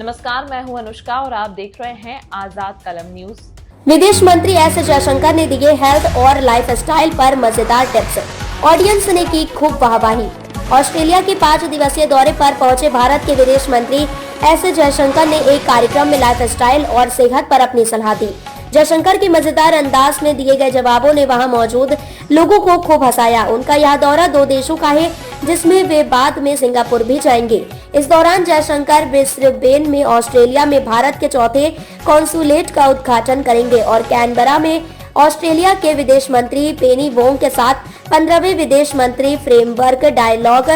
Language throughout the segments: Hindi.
नमस्कार, मैं हूं अनुष्का और आप देख रहे हैं आजाद कलम न्यूज। विदेश मंत्री एस जयशंकर ने दिए हेल्थ और लाइफस्टाइल पर मजेदार टिप्स। ऑडियंस ने की खूब वाहवाही। ऑस्ट्रेलिया के 5 दिवसीय दौरे पर पहुंचे भारत के विदेश मंत्री एस जयशंकर ने एक कार्यक्रम में लाइफस्टाइल और सेहत पर अपनी सलाह दी। जयशंकर के मजेदार अंदाज में दिए गए जवाबों ने वहां मौजूद लोगों को खूब हंसाया। उनका यह दौरा 2 देशों का है, जिसमें वे बाद में सिंगापुर भी जाएंगे। इस दौरान जयशंकर ब्रिस्बेन में ऑस्ट्रेलिया में भारत के चौथे कॉन्सुलेट का उद्घाटन करेंगे और कैनबरा में ऑस्ट्रेलिया के विदेश मंत्री पेनी वोंग के साथ 15वें विदेश मंत्री फ्रेमवर्क डायलॉग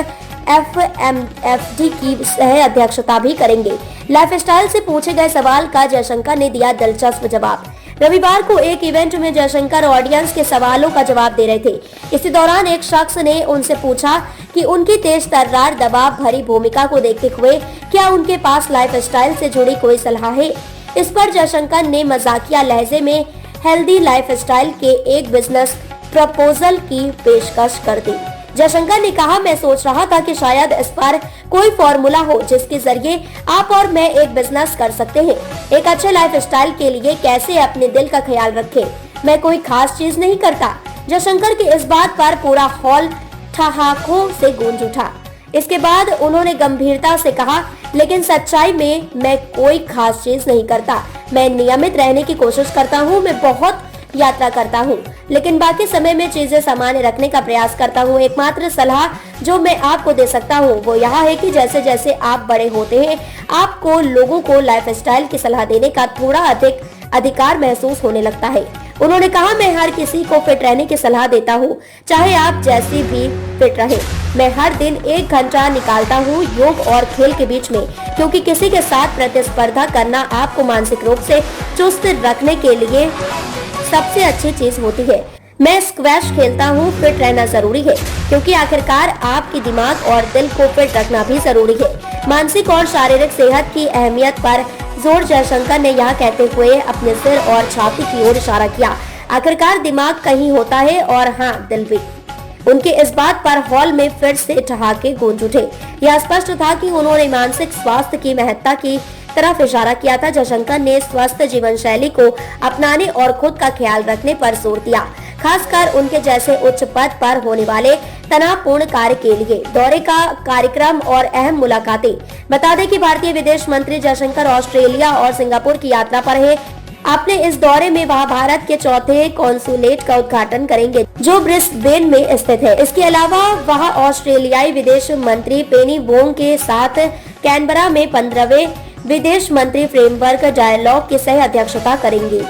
FMFD की सह अध्यक्षता भी करेंगे। लाइफस्टाइल से पूछे गए सवाल का जयशंकर ने दिया दिलचस्प जवाब। रविवार को एक इवेंट में जयशंकर ऑडियंस के सवालों का जवाब दे रहे थे। इसी दौरान एक शख्स ने उनसे पूछा कि उनकी तेज तर्रार दबाव भरी भूमिका को देखते हुए क्या उनके पास लाइफस्टाइल से जुड़ी कोई सलाह है। इस पर जयशंकर ने मजाकिया लहजे में हेल्दी लाइफस्टाइल के एक बिजनेस प्रपोजल की पेशकश कर दी। जयशंकर ने कहा, मैं सोच रहा था कि शायद इस पर कोई फॉर्मूला हो जिसके जरिए आप और मैं एक बिजनेस कर सकते हैं। एक अच्छे लाइफस्टाइल के लिए कैसे अपने दिल का ख्याल रखें। मैं कोई खास चीज नहीं करता। जयशंकर की इस बात पर पूरा हॉल ठहाकों से गूंज उठा। इसके बाद उन्होंने गंभीरता से कहा, लेकिन सच्चाई में मैं कोई खास चीज नहीं करता। मैं नियमित रहने की कोशिश करता हूँ। मैं बहुत यात्रा करता हूँ, लेकिन बाकी समय में चीजें सामान्य रखने का प्रयास करता हूँ। एकमात्र सलाह जो मैं आपको दे सकता हूँ वो यह है कि जैसे जैसे आप बड़े होते हैं, आपको लोगों को लाइफस्टाइल की सलाह देने का थोड़ा अधिक अधिकार महसूस होने लगता है। उन्होंने कहा, मैं हर किसी को फिट रहने की सलाह देता हूँ, चाहे आप जैसी भी फिट रहे। मैं हर दिन 1 घंटा निकालता हूँ योग और खेल के बीच में, क्योंकि किसी के साथ प्रतिस्पर्धा करना आपको मानसिक रूप से चुस्त रखने के लिए सबसे अच्छी चीज होती है। मैं स्क्वैश खेलता हूँ। फिट रहना जरूरी है, क्योंकि आखिरकार आपकी दिमाग और दिल को फिट रखना भी जरूरी है। मानसिक और शारीरिक सेहत की अहमियत पर जोर जयशंकर ने यह कहते हुए अपने सिर और छाती की ओर इशारा किया। आखिरकार दिमाग कहीं होता है और हाँ, दिल भी। उनके इस बात पर हॉल में फिर से ठहाके गूंज उठे। यह स्पष्ट था कि उन्होंने मानसिक स्वास्थ्य की महत्ता की तरफ इशारा किया था। जयशंकर ने स्वस्थ जीवन शैली को अपनाने और खुद का ख्याल रखने पर जोर दिया, खासकर उनके जैसे उच्च पद पर होने वाले तनावपूर्ण कार्य के लिए। दौरे का कार्यक्रम और अहम मुलाकातें। बता दें कि भारतीय विदेश मंत्री जयशंकर ऑस्ट्रेलिया और सिंगापुर की यात्रा पर है। अपने इस दौरे में वह भारत के चौथे कॉन्सुलेट का उद्घाटन करेंगे, जो ब्रिस्बेन में स्थित है। इसके अलावा वह ऑस्ट्रेलियाई विदेश मंत्री पेनी वोंग के साथ कैनबरा में 15वें विदेश मंत्री फ्रेमवर्क डायलॉग की सह अध्यक्षता करेंगे।